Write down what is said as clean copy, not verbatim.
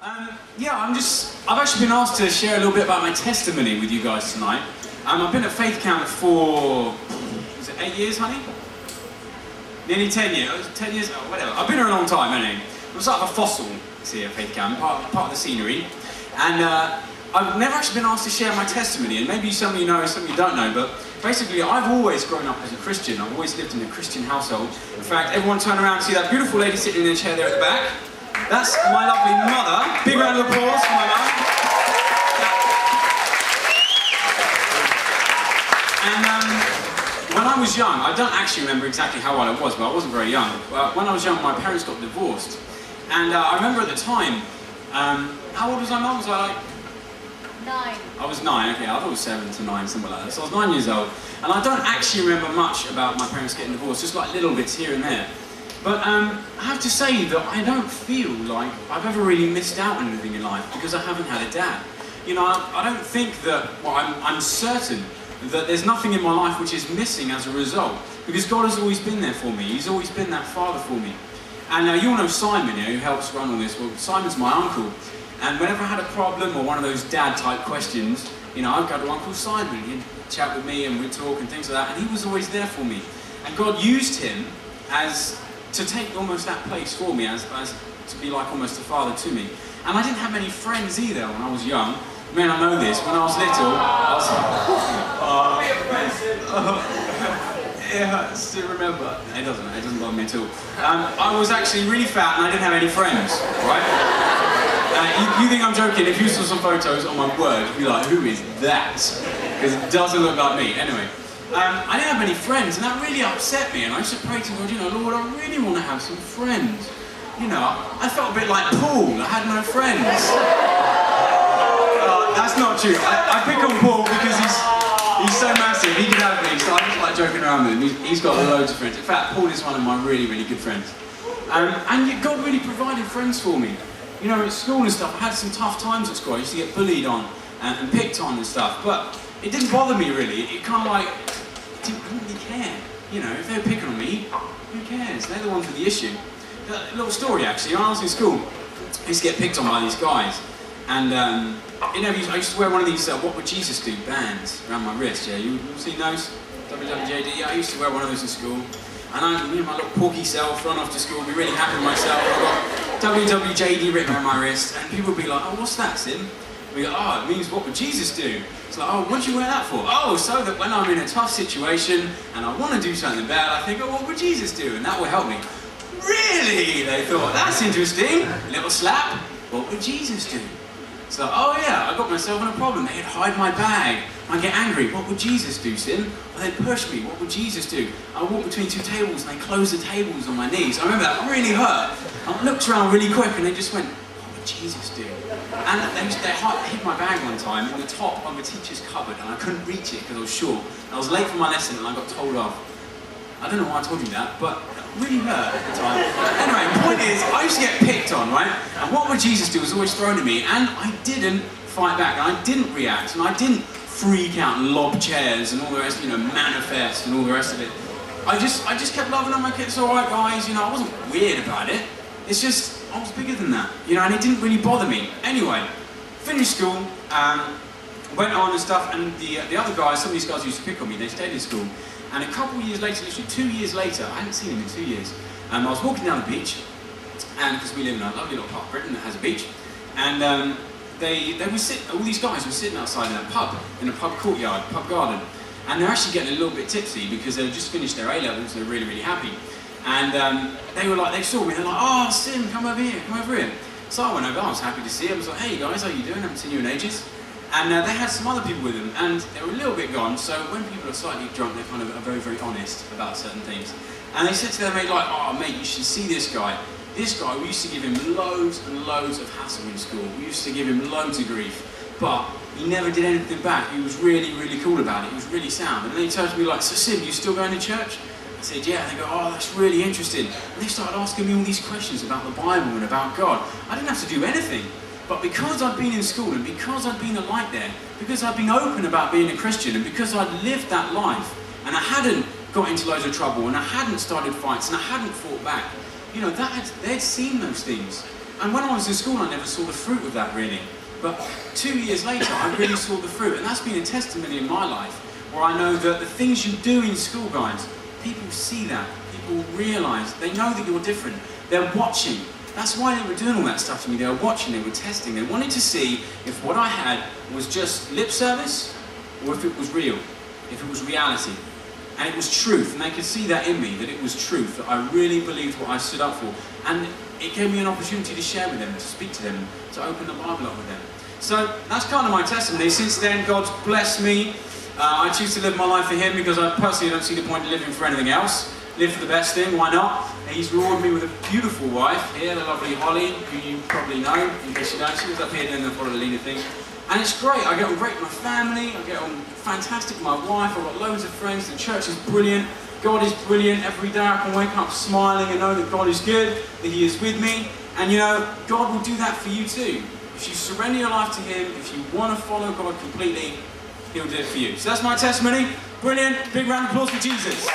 I've actually been asked to share a little bit about my testimony with you guys tonight. I've been at Faith Camp for, was it 8 years, honey? Nearly 10 years, 10 years, oh, whatever. I've been here a long time, anyway. I'm sort of a fossil here at Faith Camp, part of the scenery. And I've never actually been asked to share my testimony, and maybe some of you know, some of you don't know, but basically I've always grown up as a Christian. I've always lived in a Christian household. In fact, everyone turn around and see that beautiful lady sitting in the chair there at the back. That's my lovely mother. Big round of applause for my mum. And when I was young, I don't actually remember exactly how old I was, but I wasn't very young. But when I was young, my parents got divorced. And I remember at the time, how old was I, Mum? Was I like... 9. I was 9, okay, I thought it was 7 to 9, something like that. So I was 9 years old. And I don't actually remember much about my parents getting divorced, just like little bits here and there. But I have to say that I don't feel like I've ever really missed out on anything in life because I haven't had a dad. You know, I don't think that, well, I'm certain that there's nothing in my life which is missing as a result, because God has always been there for me. He's always been that father for me. And you all know Simon, who helps run all this. Well, Simon's my uncle. And whenever I had a problem or one of those dad-type questions, you know, I'd go to Uncle Simon. He'd chat with me and we'd talk and things like that. And he was always there for me. And God used him to take almost that place for me, as to be like almost a father to me. And I didn't have many friends either when I was young. Man, I know this. When I was little, it hurts to remember. It doesn't bother me at all. I was actually really fat and I didn't have any friends, right? You think I'm joking? If you saw some photos on my word, you'd be like, who is that? Because it doesn't look like me. Anyway. I didn't have any friends, and that really upset me, and I used to pray to God, you know, Lord, I really want to have some friends. You know, I felt a bit like Paul, I had no friends. That's not true. I pick on Paul because he's so massive, he can have me, so I just like joking around with him. He's got loads of friends. In fact, Paul is one of my really, really good friends. And yet God really provided friends for me. You know, at school and stuff, I had some tough times at school. I used to get bullied on and picked on and stuff, but it didn't bother me really. It kind of like, I didn't really care. You know, if they're picking on me, who cares? They're the ones with the issue. A little story actually, when I was in school, I used to get picked on by these guys. And, you know, I used to wear one of these, what would Jesus do, bands around my wrist, yeah? You seen those? WWJD, yeah, I used to wear one of those in school. And me and my little porky self run off to school, be really happy with myself. I got WWJD written around my wrist, and people would be like, oh, what's that, Sim? We go, oh, it means what would Jesus do? It's like, oh, what do you wear that for? Oh, so that when I'm in a tough situation and I want to do something bad, I think, oh, what would Jesus do? And that will help me. Really? They thought, that's interesting. A little slap. What would Jesus do? It's like, oh yeah, I got myself in a problem. They'd hide my bag. I'd get angry. What would Jesus do, Sim? Or they'd push me. What would Jesus do? I walk between two tables and they close the tables on my knees. I remember that really hurt. I looked around really quick and they just went, what would Jesus do? And they hid my bag one time in the top of a teacher's cupboard and I couldn't reach it because I was short. I was late for my lesson and I got told off. I don't know why I told you that, but it really hurt at the time. Anyway, the point is, I used to get picked on, right? And what would Jesus do was always thrown at me, and I didn't fight back, and I didn't react, and I didn't freak out and lob chairs and all the rest, you know, manifest and all the rest of it. I just kept loving on my kids. All right, guys, you know, I wasn't weird about it. It's just, I was bigger than that, you know, and it didn't really bother me. Anyway, finished school, went on and stuff, and the other guys, some of these guys used to pick on me, they stayed in school. And a couple of years later, literally 2 years later, I hadn't seen him in 2 years, I was walking down the beach, and because we live in a lovely little part of Britain that has a beach, and all these guys were sitting outside in a pub courtyard, pub garden, and they're actually getting a little bit tipsy because they've just finished their A-levels, they're really, really happy. And they saw me, they're like, oh, Sim, come over here. So I went over, I was happy to see them, I was like, hey guys, how you doing? I haven't seen you in ages. And they had some other people with them, and they were a little bit gone, so when people are slightly drunk, they kind of are very, very honest about certain things. And they said to their mate, like, oh mate, you should see this guy. This guy, we used to give him loads and loads of hassle in school. We used to give him loads of grief, but he never did anything back. He was really, really cool about it. He was really sound. And then he turned to me like, so Sim, you still going to church? I said, yeah. And they go, oh, that's really interesting. And they started asking me all these questions about the Bible and about God. I didn't have to do anything. But because I'd been in school and because I'd been a light there, because I'd been open about being a Christian and because I'd lived that life and I hadn't got into loads of trouble and I hadn't started fights and I hadn't fought back, you know, they'd seen those things. And when I was in school, I never saw the fruit of that really. But 2 years later, I really saw the fruit. And that's been a testimony in my life, where I know that the things you do in school, guys, people see that. People realise, they know that you're different. They're watching. That's why they were doing all that stuff to me. They were watching, they were testing. They wanted to see if what I had was just lip service, or if it was real, if it was reality. And it was truth, and they could see that in me, that it was truth, that I really believed what I stood up for. And it gave me an opportunity to share with them, to speak to them, to open the Bible up with them. So that's kind of my testimony. Since then, God's blessed me. I choose to live my life for Him because I personally don't see the point in living for anything else. Live for the best thing, why not? And He's rewarded me with a beautiful wife here, the lovely Holly, who you probably know, in case you don't. She was up here doing the Follow-the-Leader thing. And it's great. I get on great with my family. I get on fantastic with my wife. I've got loads of friends. The church is brilliant. God is brilliant. Every day I can wake up smiling and know that God is good, that He is with me. And you know, God will do that for you too. If you surrender your life to Him, if you want to follow God completely, He'll do it for you. So that's my testimony. Brilliant. Big round of applause for Jesus.